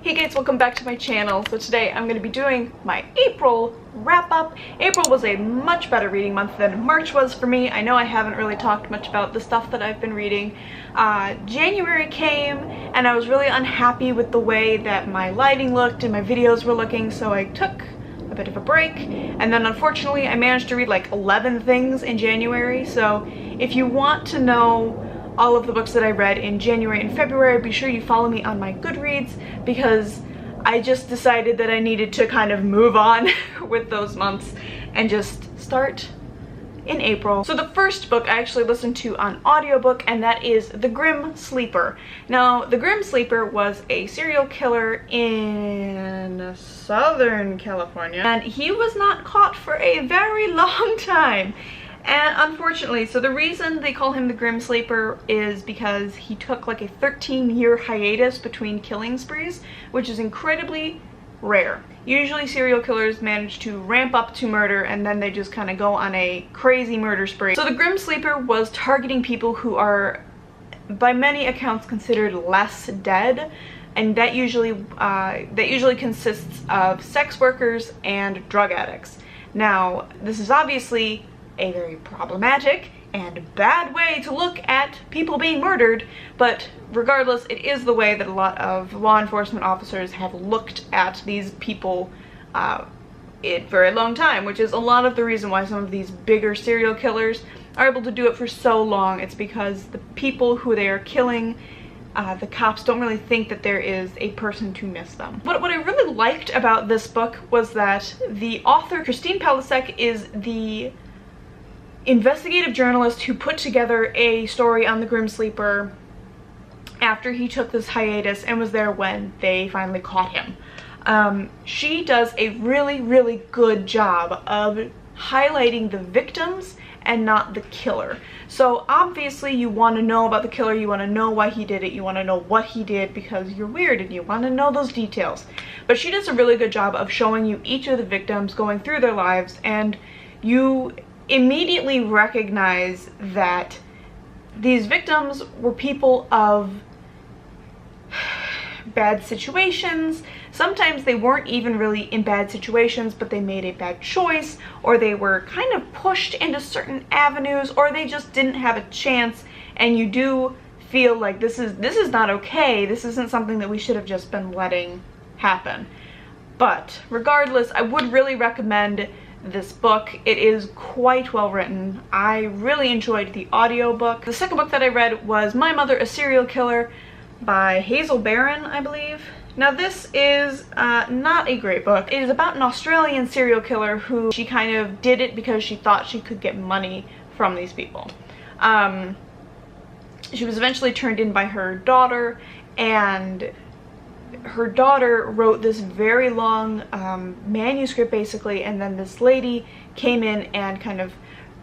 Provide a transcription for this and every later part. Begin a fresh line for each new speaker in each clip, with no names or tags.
Hey guys, welcome back to my channel. So today I'm going to be doing my April wrap-up. April was a much better reading month than March was for me. I know I haven't really talked much about the stuff that I've been reading. January came and I was really unhappy with the way that my lighting looked and my videos were looking, so I took a bit of a break. And then unfortunately I managed to read like 11 things in January, so if you want to know all of the books that I read in January and February, be sure you follow me on my Goodreads, because I just decided that I needed to kind of move on with those months and just start in April. So the first book I actually listened to on audiobook, and that is The Grim Sleeper. Now, The Grim Sleeper was a serial killer in Southern California, and he was not caught for a very long time. And unfortunately, so the reason they call him the Grim Sleeper is because he took like a 13-year hiatus between killing sprees, which is incredibly rare. Usually serial killers manage to ramp up to murder and then they just kind of go on a crazy murder spree. So the Grim Sleeper was targeting people who are, by many accounts, considered less dead, and that usually consists of sex workers and drug addicts. Now, this is obviously a very problematic and bad way to look at people being murdered, but regardless, it is the way that a lot of law enforcement officers have looked at these people for a long time, which is a lot of the reason why some of these bigger serial killers are able to do it for so long. It's because the people who they are killing, the cops don't really think that there is a person to miss them. What I really liked about this book was that the author, Christine Pelisek, is the investigative journalist who put together a story on the Grim Sleeper after he took this hiatus and was there when they finally caught him. She does a really good job of highlighting the victims and not the killer. So obviously you want to know about the killer, you want to know why he did it, you want to know what he did because you're weird and you want to know those details. But she does a really good job of showing you each of the victims, going through their lives, and you immediately recognize that these victims were people of bad situations. Sometimes they weren't even really in bad situations, but they made a bad choice, or they were kind of pushed into certain avenues, or they just didn't have a chance, and you do feel like this is not okay. This isn't something that we should have just been letting happen. But regardless, I would really recommend this book. It is quite well written. I really enjoyed the audiobook. The second book that I read was My Mother, a Serial Killer by Hazel Barron, I believe. Now this is not a great book. It is about an Australian serial killer who she kind of did it because she thought she could get money from these people. She was eventually turned in by her daughter, and her daughter wrote this very long manuscript basically, and then this lady came in and kind of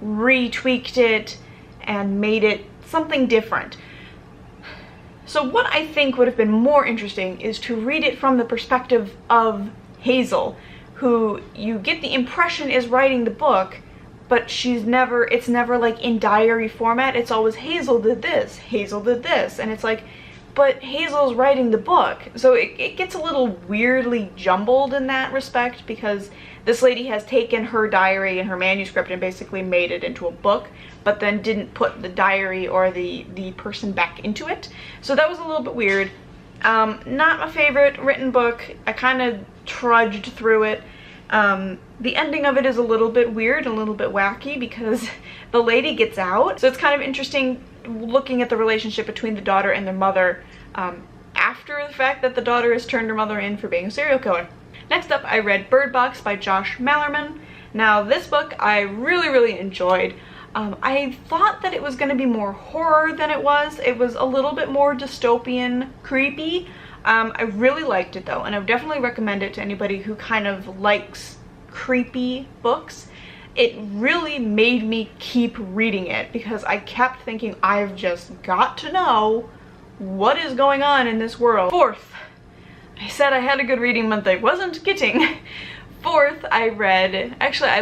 retweaked it and made it something different. So what I think would have been more interesting is to read it from the perspective of Hazel, who you get the impression is writing the book, but it's never like in diary format. It's always Hazel did this, and it's like, but Hazel's writing the book. So it gets a little weirdly jumbled in that respect, because this lady has taken her diary and her manuscript and basically made it into a book, but then didn't put the diary or the person back into it. So that was a little bit weird. Not my favorite written book. I kind of trudged through it. The ending of it is a little bit weird, a little bit wacky, because the lady gets out. So it's kind of interesting looking at the relationship between the daughter and their mother after the fact that the daughter has turned her mother in for being a serial killer. Next up, I read Byrd Box by Josh Malerman. Now this book I really enjoyed. I thought that it was going to be more horror than it was. It was a little bit more dystopian, creepy. I really liked it though, and I would definitely recommend it to anybody who kind of likes creepy books. It really made me keep reading it because I kept thinking, I've just got to know what is going on in this world. Fourth, I said I had a good reading month. I wasn't kidding. Fourth, I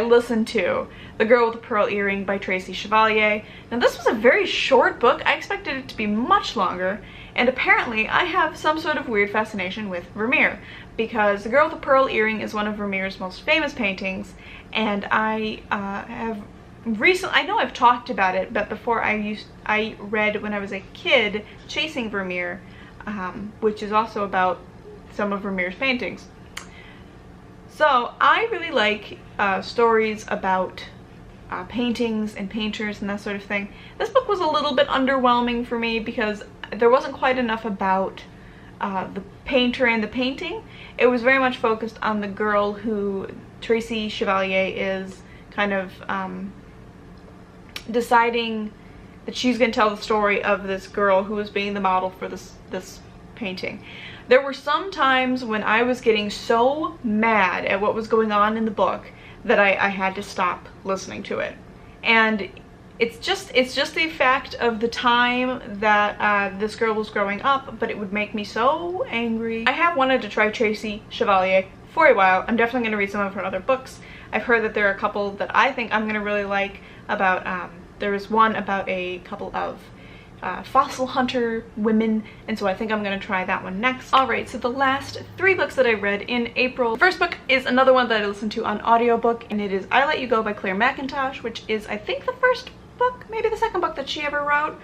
listened to The Girl with the Pearl Earring by Tracy Chevalier. Now this was a very short book. I expected it to be much longer, And apparently I have some sort of weird fascination with Vermeer, because The Girl with the Pearl Earring is one of Vermeer's most famous paintings, and I have recently, I know I've talked about it, but before I read when I was a kid Chasing Vermeer, which is also about some of Vermeer's paintings. So I really like stories about paintings and painters and that sort of thing. This book was a little bit underwhelming for me because there wasn't quite enough about the painter and the painting. It was very much focused on the girl who Tracy Chevalier is kind of deciding that she's going to tell the story of this girl who was being the model for this painting. There were some times when I was getting so mad at what was going on in the book that I had to stop listening to it. And it's just the fact of the time that this girl was growing up, but it would make me so angry. I have wanted to try Tracy Chevalier for a while. I'm definitely going to read some of her other books. I've heard that there are a couple that I think I'm going to really like about, there was one about a couple of fossil hunter women, and so I think I'm going to try that one next. Alright, so the last 3 books that I read in April. The first book is another one that I listened to on audiobook, and it is I Let You Go by Claire McIntosh, which is I think the first book, maybe the second book that she ever wrote.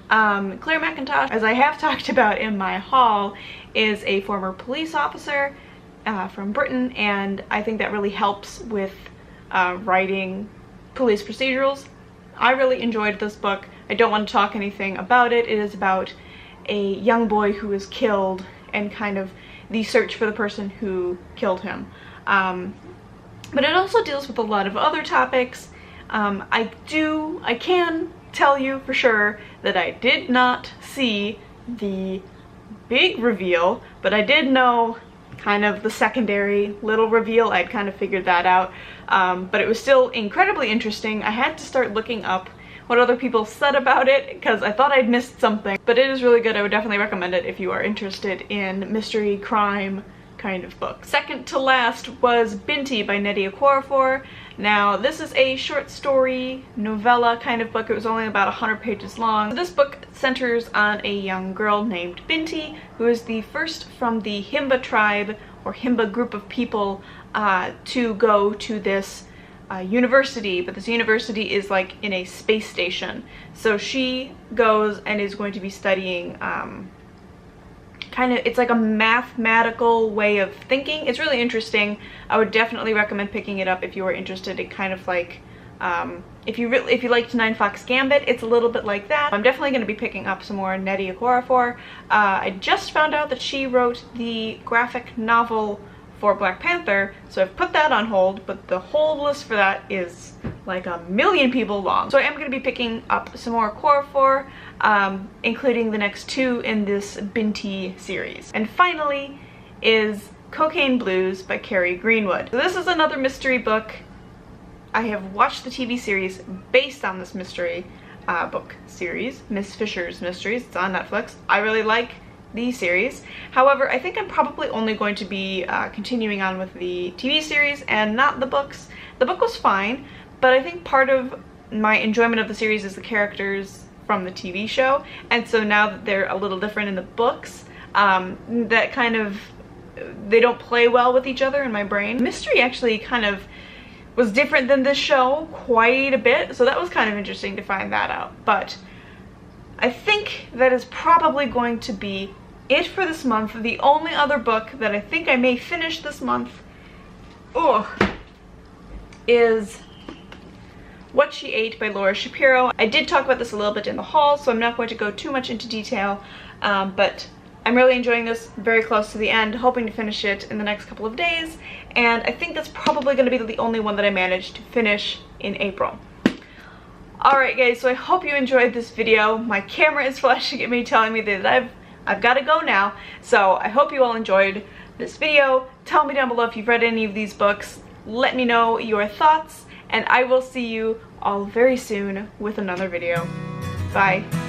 Claire McIntosh, as I have talked about in my haul, is a former police officer from Britain, and I think that really helps with writing police procedurals. I really enjoyed this book. I don't want to talk anything about it. It is about a young boy who is killed and kind of the search for the person who killed him. But it also deals with a lot of other topics. I can tell you for sure that I did not see the big reveal, but I did know kind of the secondary little reveal. I'd kind of figured that out, but it was still incredibly interesting. I had to start looking up what other people said about it because I thought I'd missed something, but it is really good. I would definitely recommend it if you are interested in mystery crime kind of book. Second to last was Binti by Nnedi Okorafor. Now this is a short story novella kind of book. It was only about 100 pages long. This book centers on a young girl named Binti, who is the first from the Himba tribe or Himba group of people to go to this university, but this university is like in a space station. So she goes and is going to be studying it's like a mathematical way of thinking. It's really interesting. I would definitely recommend picking it up if you are interested in kind of like if you liked 9 Fox Gambit, it's a little bit like that. I'm definitely going to be picking up some more Nnedi Okorafor. I just found out that she wrote the graphic novel for Black Panther, so I've put that on hold, but the hold list for that is like 1,000,000 people long. So I am going to be picking up some more Okorafor, including the next 2 in this Binti series. And finally is Cocaine Blues by Carrie Greenwood. So this is another mystery book. I have watched the TV series based on this mystery book series, Miss Fisher's Mysteries. It's on Netflix. I really like the series. However, I think I'm probably only going to be continuing on with the TV series and not the books. The book was fine, but I think part of my enjoyment of the series is the characters from the TV show, and so now that they're a little different in the books, that kind of, they don't play well with each other in my brain. Mystery actually kind of was different than this show quite a bit, so that was kind of interesting to find that out. But I think that is probably going to be it for this month. The only other book that I think I may finish this month is What She Ate by Laura Shapiro. I did talk about this a little bit in the haul, so I'm not going to go too much into detail, but I'm really enjoying this, very close to the end, hoping to finish it in the next couple of days, and I think that's probably going to be the only one that I managed to finish in April. Alright guys, so I hope you enjoyed this video. My camera is flashing at me, telling me that I've got to go now, so I hope you all enjoyed this video. Tell me down below if you've read any of these books. Let me know your thoughts, and I will see you all very soon with another video. Bye.